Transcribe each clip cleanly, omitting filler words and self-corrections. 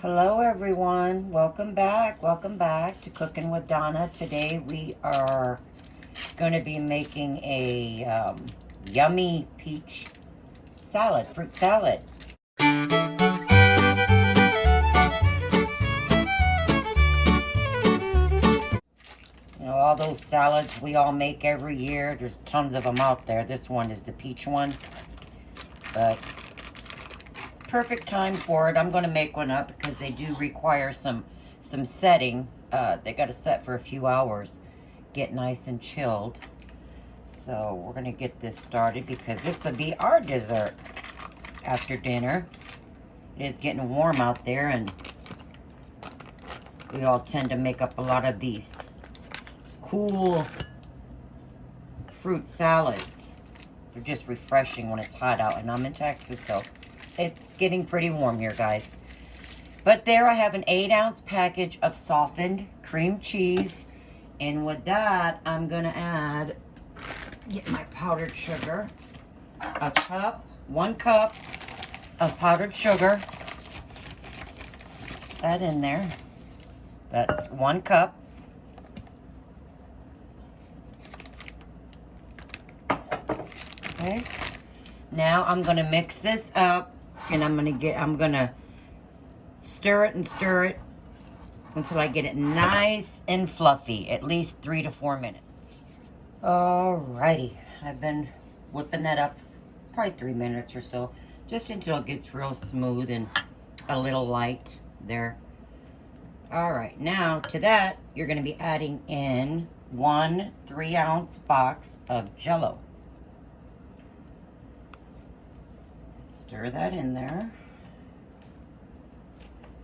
Hello everyone, welcome back to Cooking with Donna. Today we are going to be making a yummy peach salad, fruit salad. You know, all those salads we all make every year, there's tons of them out there. This one is the peach one, but perfect time for it. I'm going to make one up because they do require some setting. They got to set for a few hours, get nice and chilled. So we're going to get this started because this will be our dessert after dinner. It is getting warm out there, and we all tend to make up a lot of these cool fruit salads. They're just refreshing when it's hot out, and I'm in Texas, so it's getting pretty warm here, guys. But there I have an 8-ounce package of softened cream cheese. And with that, I'm going to get my powdered sugar. 1 cup of powdered sugar. Put that in there. That's 1 cup. Okay. Now I'm going to mix this up. And I'm gonna stir it until I get it nice and fluffy, at least 3 to 4 minutes. Alrighty, I've been whipping that up probably 3 minutes or so, just until it gets real smooth and a little light there. Alright, now to that, you're gonna be adding in 1 3-ounce box of Jell-O. Stir that in there.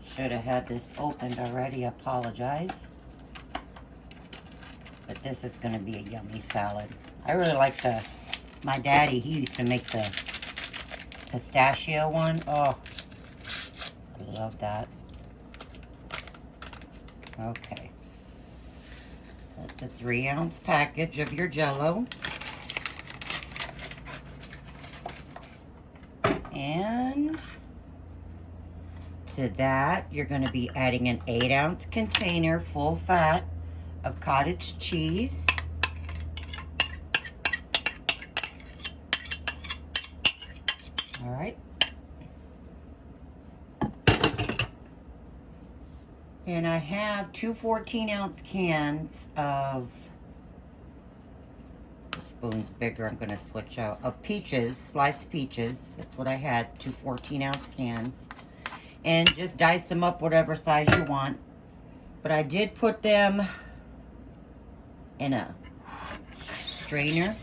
Should have had this opened already, apologize. But this is going to be a yummy salad. I really like my daddy, he used to make the pistachio one. Oh, I love that. Okay. That's a 3-ounce package of your Jell-O. And to that, you're going to be adding an 8-ounce container, full fat, of cottage cheese. All right. And I have 2 14-ounce cans of, spoon's bigger, I'm going to switch out, of peaches, sliced peaches. That's what I had, 2 14-ounce cans. And just dice them up whatever size you want. But I did put them in a strainer.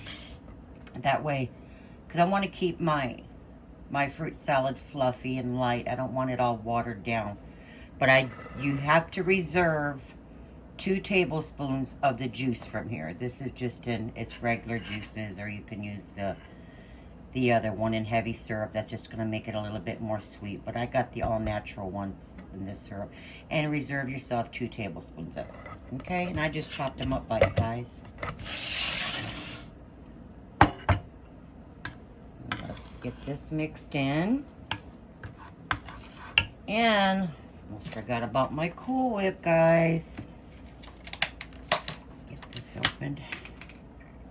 That way, because I want to keep my fruit salad fluffy and light. I don't want it all watered down. But you have to reserve 2 tablespoons of the juice from here. This is just its regular juices, or you can use the other one in heavy syrup. That's just going to make it a little bit more sweet. But I got the all-natural ones in this syrup. And reserve yourself 2 tablespoons of it. Okay? And I just chopped them up bite-size. Let's get this mixed in. And almost forgot about my Cool Whip, guys. This opened.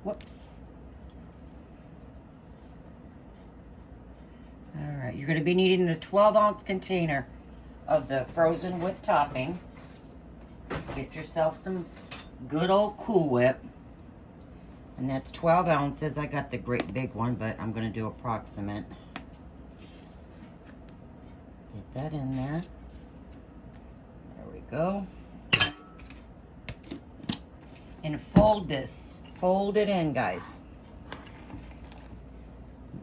Whoops. All right, you're going to be needing the 12-ounce container of the frozen whipped topping. Get yourself some good old Cool Whip. And that's 12 ounces. I got the great big one, but I'm going to do approximate. Get that in there. There we go. And fold this. Fold it in, guys.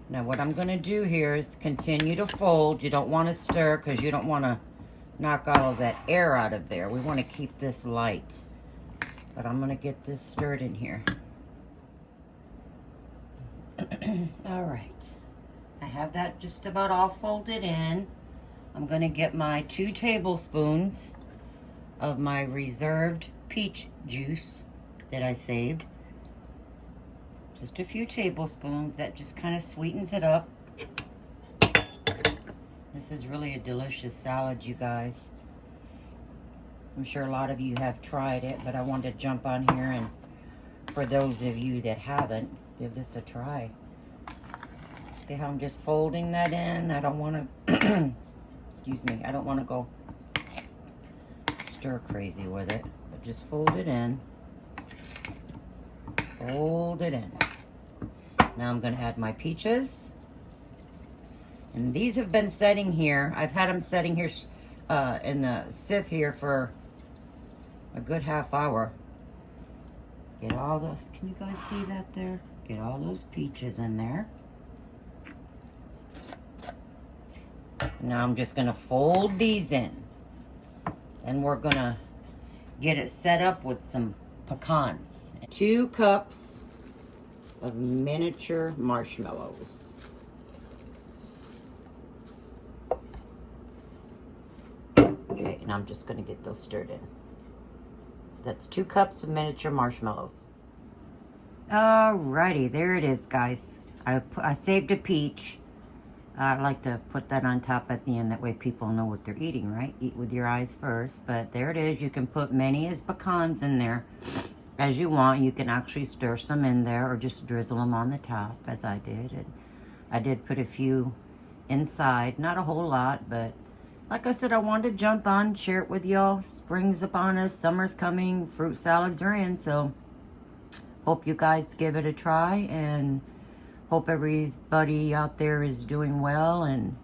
Now what I'm going to do here is continue to fold. You don't want to stir because you don't want to knock all of that air out of there. We want to keep this light. But I'm going to get this stirred in here. All right. I have that just about all folded in. I'm going to get my 2 tablespoons of my reserved peach juice that I saved. Just a few tablespoons. That just kind of sweetens it up. This is really a delicious salad, you guys. I'm sure a lot of you have tried it, but I wanted to jump on here and for those of you that haven't, give this a try. See how I'm just folding that in? I don't want to, excuse me, I don't want to go stir crazy with it, but just fold it in. Fold it in. Now I'm going to add my peaches. And these have been setting here. I've had them setting here in the sith here for a good half hour. Get all those, can you guys see that there? Get all those peaches in there. Now I'm just gonna fold these in. And we're gonna get it set up with some pecans. 2 cups of miniature marshmallows. Okay, and I'm just gonna get those stirred in. So that's 2 cups of miniature marshmallows. Alrighty, there it is, guys. I saved a peach. I like to put that on top at the end. That way people know what they're eating, right? Eat with your eyes first. But there it is. You can put many as pecans in there as you want. You can actually stir some in there or just drizzle them on the top as I did. And I did put a few inside. Not a whole lot, but like I said, I wanted to jump on, share it with y'all. Spring's upon us. Summer's coming. Fruit salads are in. So hope you guys give it a try, and hope everybody out there is doing well and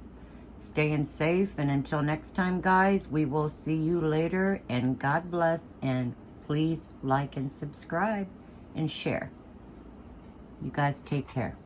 staying safe. And until next time, guys, we will see you later. And God bless. And please like and subscribe and share. You guys take care.